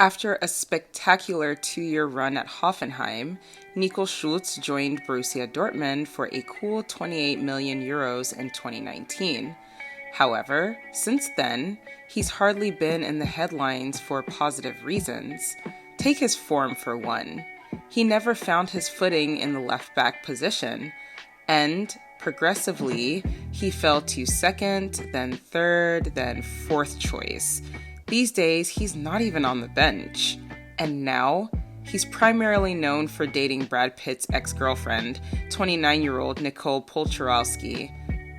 After a spectacular 2-year run at Hoffenheim, Nico Schulz joined Borussia Dortmund for a cool 28 million euros in 2019. However, since then, he's hardly been in the headlines for positive reasons. Take his form for one. He never found his footing in the left-back position, and progressively, he fell to second, then third, then fourth choice. These days, he's not even on the bench. And now, he's primarily known for dating Brad Pitt's ex-girlfriend, 29-year-old Nicole Polczarowski,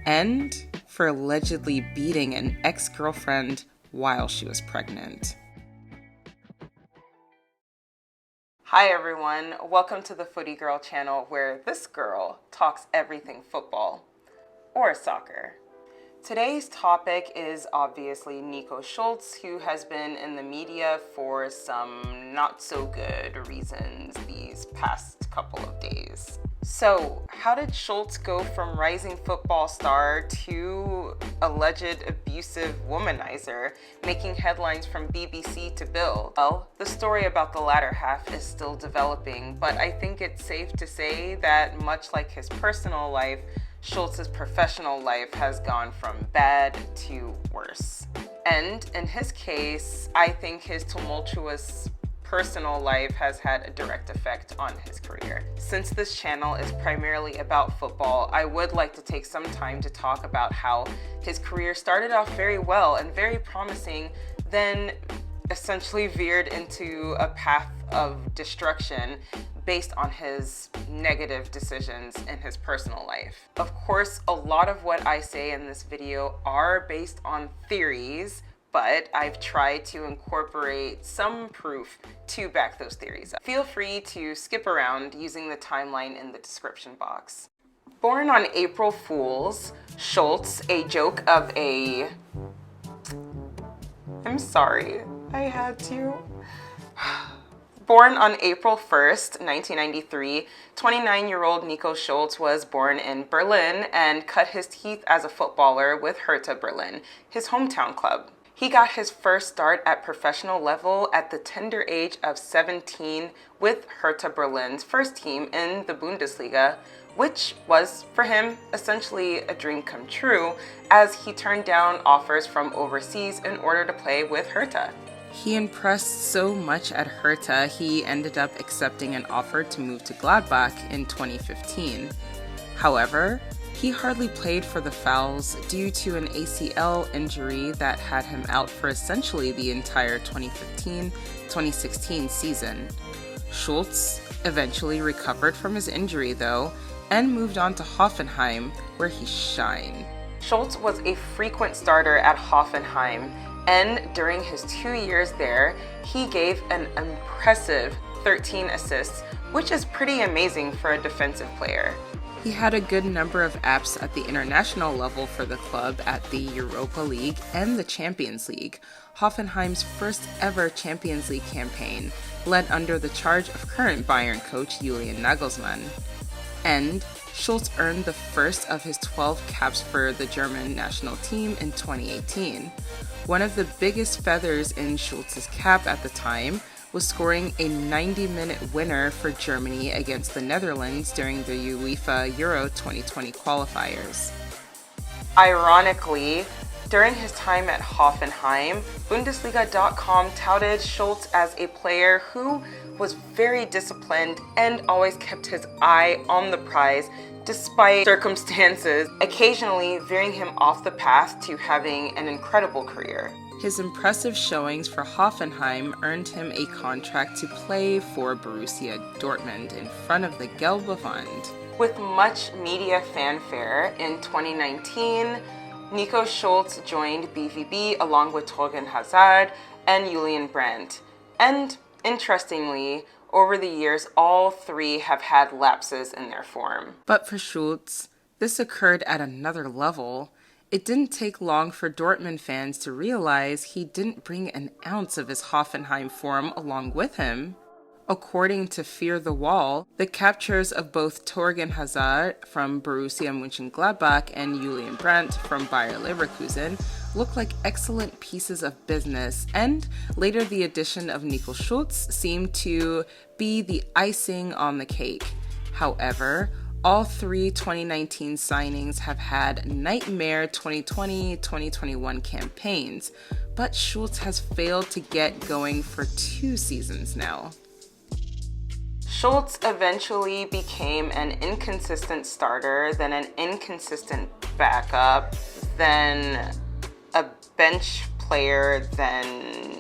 and for allegedly beating an ex-girlfriend while she was pregnant. Hi everyone, welcome to the Footy Girl channel where this girl talks everything football or soccer. Today's topic is obviously Nico Schulz, who has been in the media for some not so good reasons these past couple of days. So, how did Schulz go from rising football star to alleged abusive womanizer, making headlines from BBC to Bill? Well, the story about the latter half is still developing, but I think it's safe to say that much like his personal life, Schulz's professional life has gone from bad to worse. And in his case, I think his tumultuous personal life has had a direct effect on his career. Since this channel is primarily about football, I would like to take some time to talk about how his career started off very well and very promising, then essentially veered into a path of destruction based on his negative decisions in his personal life. Of course, a lot of what I say in this video are based on theories, but I've tried to incorporate some proof to back those theories up. Feel free to skip around using the timeline in the description box. Born on April Fools, Schulz, a joke of a... I'm sorry, I had to. Born on April 1st, 1993, 29-year-old Nico Schulz was born in Berlin and cut his teeth as a footballer with Hertha Berlin, his hometown club. He got his first start at professional level at the tender age of 17 with Hertha Berlin's first team in the Bundesliga, which was, for him, essentially a dream come true, as he turned down offers from overseas in order to play with Hertha. He impressed so much at Hertha, he ended up accepting an offer to move to Gladbach in 2015. However, he hardly played for the Fouls due to an ACL injury that had him out for essentially the entire 2015-2016 season. Schulz eventually recovered from his injury though, and moved on to Hoffenheim, where he shined. Schulz was a frequent starter at Hoffenheim, and during his 2 years there, he gave an impressive 13 assists, which is pretty amazing for a defensive player. He had a good number of apps at the international level for the club at the Europa League and the Champions League, Hoffenheim's first ever Champions League campaign, led under the charge of current Bayern coach Julian Nagelsmann. And Schulz earned the first of his 12 caps for the German national team in 2018. One of the biggest feathers in Schulz's cap at the time was scoring a 90-minute winner for Germany against the Netherlands during the UEFA Euro 2020 qualifiers. Ironically, during his time at Hoffenheim, Bundesliga.com touted Schulz as a player who was very disciplined and always kept his eye on the prize despite circumstances, occasionally veering him off the path to having an incredible career. His impressive showings for Hoffenheim earned him a contract to play for Borussia Dortmund in front of the Gelbe Wand. With much media fanfare, in 2019, Nico Schulz joined BVB along with Thorgan Hazard and Julian Brandt. And interestingly, over the years, all three have had lapses in their form. But for Schulz, this occurred at another level. It didn't take long for Dortmund fans to realize he didn't bring an ounce of his Hoffenheim form along with him. According to Fear the Wall, the captures of both Thorgan Hazard from Borussia Mönchengladbach and Julian Brandt from Bayer Leverkusen looked like excellent pieces of business, and later the addition of Nico Schulz seemed to be the icing on the cake. However, all three 2019 signings have had nightmare 2020-2021 campaigns, but Schulz has failed to get going for 2 seasons now. Schulz eventually became an inconsistent starter, then an inconsistent backup, then a bench player, then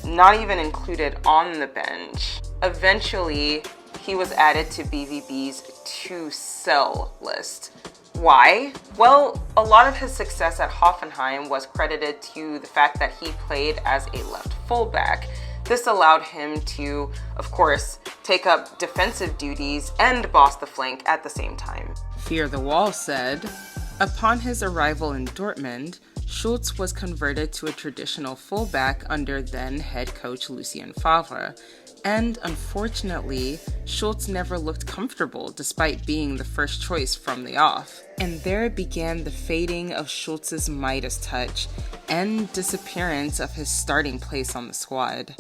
not even included on the bench. Eventually, he was added to BVB's to sell list. Why? Well, a lot of his success at Hoffenheim was credited to the fact that he played as a left fullback. This allowed him to, of course, take up defensive duties and boss the flank at the same time. Fear the Wall said, upon his arrival in Dortmund, Schulz was converted to a traditional fullback under then head coach Lucien Favre. And unfortunately, Schulz never looked comfortable despite being the first choice from the off. And there began the fading of Schulz's Midas touch and disappearance of his starting place on the squad.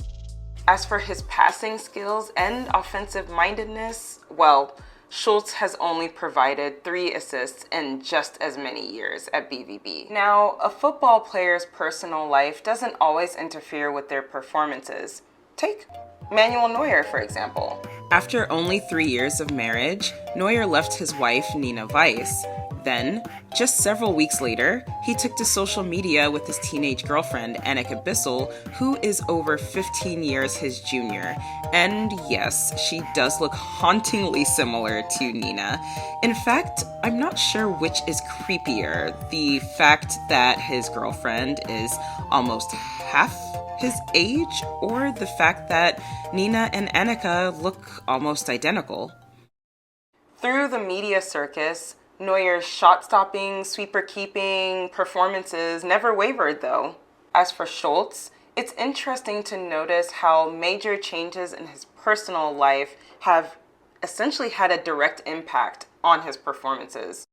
As for his passing skills and offensive mindedness, well, Schulz has only provided 3 assists in just as many years at BVB. Now, a football player's personal life doesn't always interfere with their performances. Take Manuel Neuer, for example. After only 3 years of marriage, Neuer left his wife, Nina Weiss. Then, just several weeks later, he took to social media with his teenage girlfriend, Annika Bissell, who is over 15 years his junior. And yes, she does look hauntingly similar to Nina. In fact, I'm not sure which is creepier, the fact that his girlfriend is almost half his age, or the fact that Nina and Annika look almost identical. Through the media circus, Neuer's shot-stopping, sweeper-keeping performances never wavered, though. As for Schulz, it's interesting to notice how major changes in his personal life have essentially had a direct impact on his performances.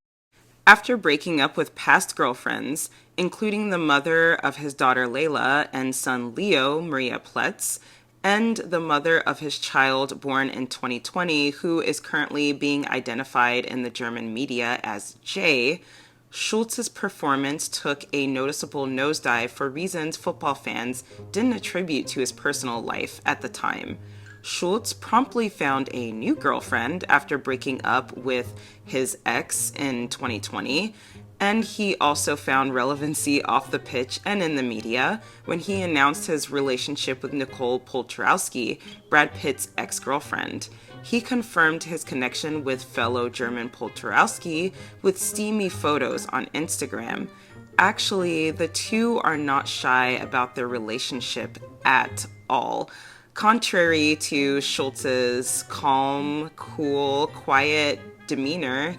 After breaking up with past girlfriends, including the mother of his daughter Layla and son Leo, Maria Pletz, and the mother of his child born in 2020, who is currently being identified in the German media as Jay, Schulz's performance took a noticeable nosedive for reasons football fans didn't attribute to his personal life at the time. Schulz promptly found a new girlfriend after breaking up with his ex in 2020, and he also found relevancy off the pitch and in the media when he announced his relationship with Nicole Poltrowski, Brad Pitt's ex-girlfriend. He confirmed his connection with fellow German Poltrowski with steamy photos on Instagram. Actually, the two are not shy about their relationship at all. Contrary to Schulz's calm, cool, quiet demeanor,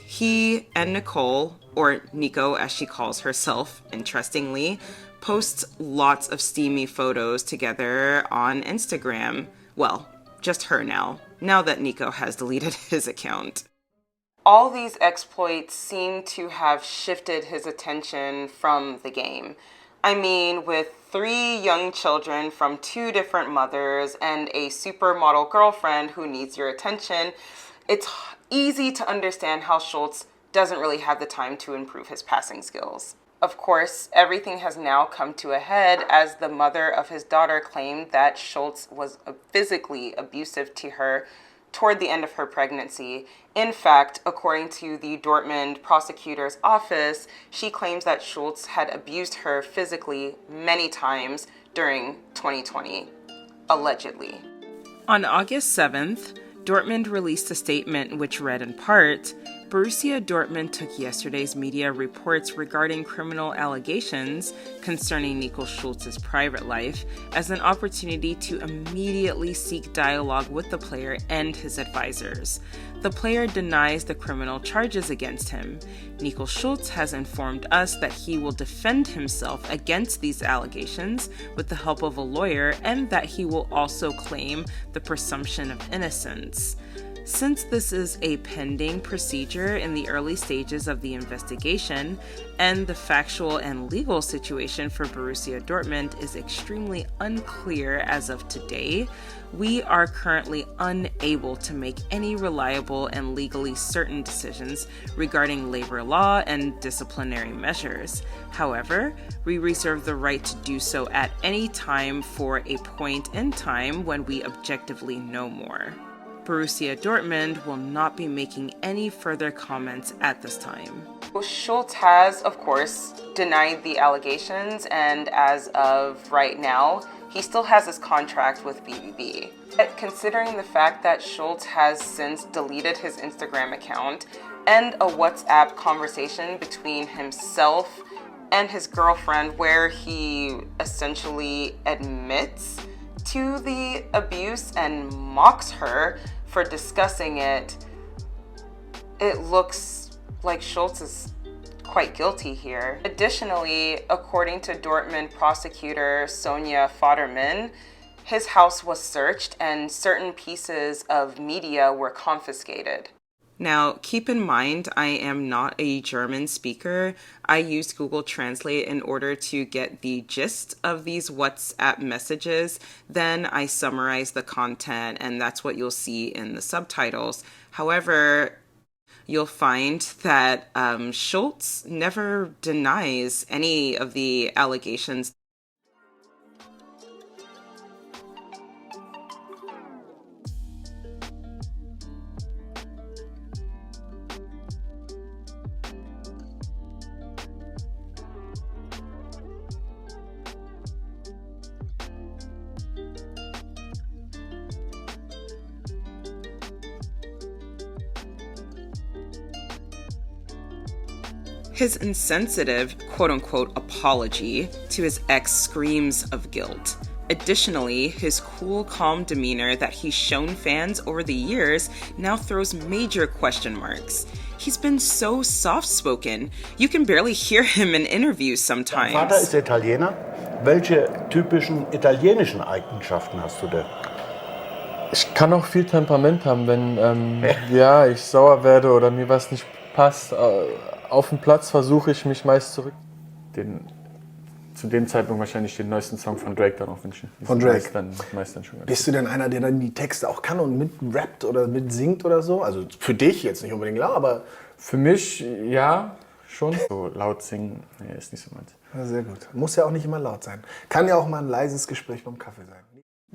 he and Nicole, or Nico as she calls herself, interestingly, posts lots of steamy photos together on Instagram. Well, just her now that Nico has deleted his account. All these exploits seem to have shifted his attention from the game. I mean, with 3 young children from 2 different mothers and a supermodel girlfriend who needs your attention, it's easy to understand how Schulz doesn't really have the time to improve his passing skills. Of course, everything has now come to a head as the mother of his daughter claimed that Schulz was physically abusive to her toward the end of her pregnancy. In fact, according to the Dortmund prosecutor's office, she claims that Schulz had abused her physically many times during 2020, allegedly. On August 7th, Dortmund released a statement which read in part, Borussia Dortmund took yesterday's media reports regarding criminal allegations concerning Nico Schulz's private life as an opportunity to immediately seek dialogue with the player and his advisors. The player denies the criminal charges against him. Nico Schulz has informed us that he will defend himself against these allegations with the help of a lawyer and that he will also claim the presumption of innocence. Since this is a pending procedure in the early stages of the investigation, and the factual and legal situation for Borussia Dortmund is extremely unclear as of today, we are currently unable to make any reliable and legally certain decisions regarding labor law and disciplinary measures. However, we reserve the right to do so at any time for a point in time when we objectively know more. Borussia Dortmund will not be making any further comments at this time. Schulz has, of course, denied the allegations, and as of right now, he still has his contract with BVB. But considering the fact that Schulz has since deleted his Instagram account and a WhatsApp conversation between himself and his girlfriend where he essentially admits to the abuse and mocks her for discussing it, it looks like Schulz is quite guilty here. Additionally, according to Dortmund prosecutor Sonja Faderman, his house was searched and certain pieces of media were confiscated. Now, keep in mind, I am not a German speaker. I used Google Translate in order to get the gist of these WhatsApp messages. Then I summarize the content, and that's what you'll see in the subtitles. However, you'll find that Schulz never denies any of the allegations. His insensitive, quote-unquote, apology to his ex screams of guilt. Additionally, his cool, calm demeanor that he's shown fans over the years now throws major question marks. He's been so soft-spoken, you can barely hear him in interviews sometimes. Dein Vater ist Italiener. Welche typischen italienischen Eigenschaften hast du denn? Ich kann auch viel Temperament haben, wenn ich sauer werde oder mir was nicht passt. Auf dem Platz versuche ich mich meist zurück. Zu dem Zeitpunkt wahrscheinlich den neuesten Song von Drake dann auch wünschen. Von Drake? Meist dann schon. Bist du denn einer, der dann die Texte auch kann und mit rappt oder mit singt oder so? Also für dich jetzt nicht unbedingt klar, aber... Für mich, ja, schon. So laut singen, nee, ist nicht so meins. Ja, sehr gut. Muss ja auch nicht immer laut sein. Kann ja auch mal ein leises Gespräch beim Kaffee sein.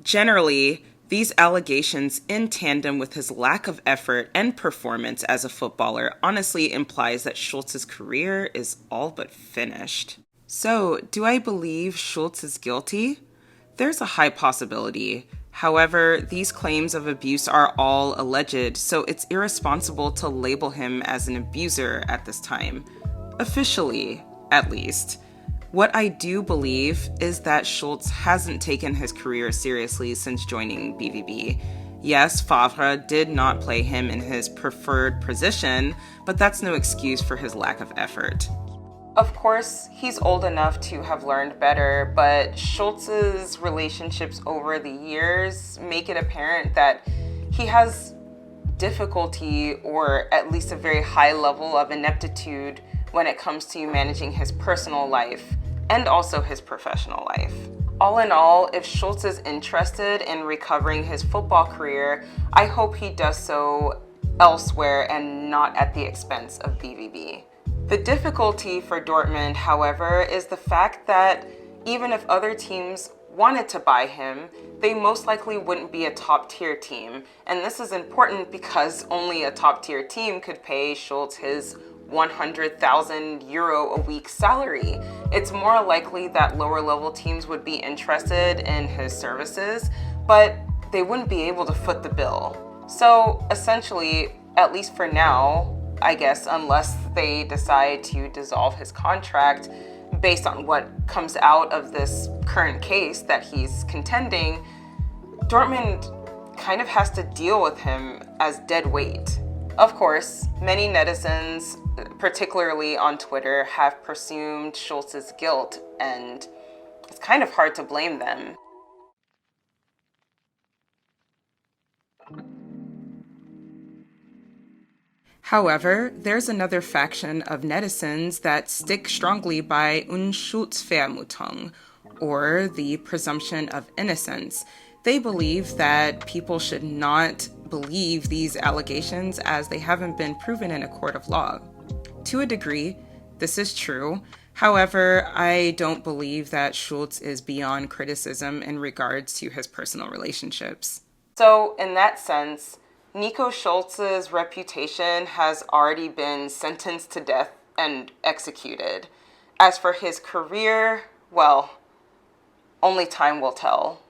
Generally, these allegations, in tandem with his lack of effort and performance as a footballer, honestly implies that Schulz's career is all but finished. So, do I believe Schulz is guilty? There's a high possibility. However, these claims of abuse are all alleged, so it's irresponsible to label him as an abuser at this time. Officially, at least. What I do believe is that Schulz hasn't taken his career seriously since joining BVB. Yes, Favre did not play him in his preferred position, but that's no excuse for his lack of effort. Of course, he's old enough to have learned better, but Schulz's relationships over the years make it apparent that he has difficulty, or at least a very high level of ineptitude when it comes to managing his personal life and also his professional life. All in all, if Schulz is interested in recovering his football career, I hope he does so elsewhere and not at the expense of BVB. The difficulty for Dortmund, however, is the fact that even if other teams wanted to buy him, they most likely wouldn't be a top-tier team. And this is important because only a top-tier team could pay Schulz his 100,000 euro a week salary. It's more likely that lower level teams would be interested in his services, but they wouldn't be able to foot the bill. So essentially, at least for now, I guess, unless they decide to dissolve his contract based on what comes out of this current case that he's contending, Dortmund kind of has to deal with him as dead weight. Of course, many netizens, particularly on Twitter, have presumed Schulz's guilt, and it's kind of hard to blame them. However, there's another faction of netizens that stick strongly by Unschuldsvermutung, or the presumption of innocence. They believe that people should not believe these allegations as they haven't been proven in a court of law. To a degree, this is true. However, I don't believe that Schulz is beyond criticism in regards to his personal relationships. So, in that sense, Nico Schulz's reputation has already been sentenced to death and executed. As for his career, well, only time will tell.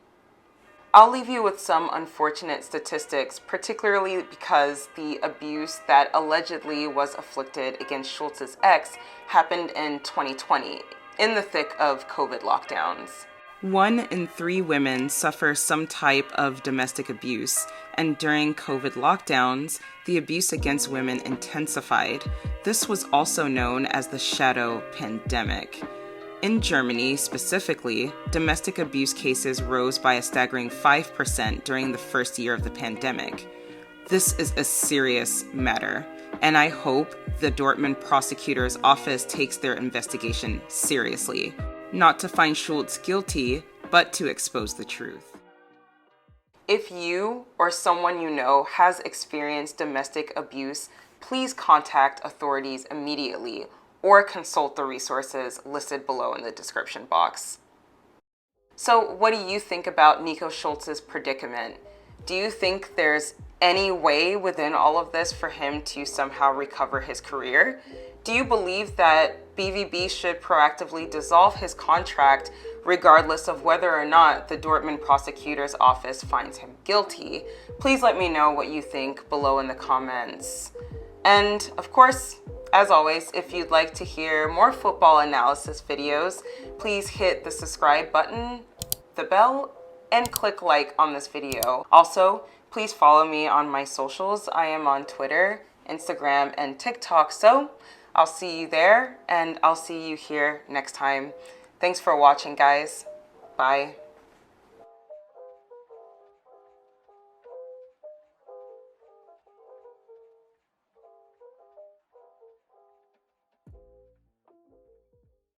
I'll leave you with some unfortunate statistics, particularly because the abuse that allegedly was afflicted against Schulz's ex happened in 2020, in the thick of COVID lockdowns. 1 in 3 women suffer some type of domestic abuse, and during COVID lockdowns, the abuse against women intensified. This was also known as the shadow pandemic. In Germany, specifically, domestic abuse cases rose by a staggering 5% during the first year of the pandemic. This is a serious matter, and I hope the Dortmund prosecutor's office takes their investigation seriously. Not to find Schulz guilty, but to expose the truth. If you or someone you know has experienced domestic abuse, please contact authorities immediately or consult the resources listed below in the description box. So what do you think about Nico Schulz's predicament? Do you think there's any way within all of this for him to somehow recover his career? Do you believe that BVB should proactively dissolve his contract regardless of whether or not the Dortmund prosecutor's office finds him guilty? Please let me know what you think below in the comments. And of course, as always, if you'd like to hear more football analysis videos, please hit the subscribe button, the bell, and click like on this video. Also, please follow me on my socials. I am on Twitter, Instagram, and TikTok, so I'll see you there, and I'll see you here next time. Thanks for watching, guys. Bye.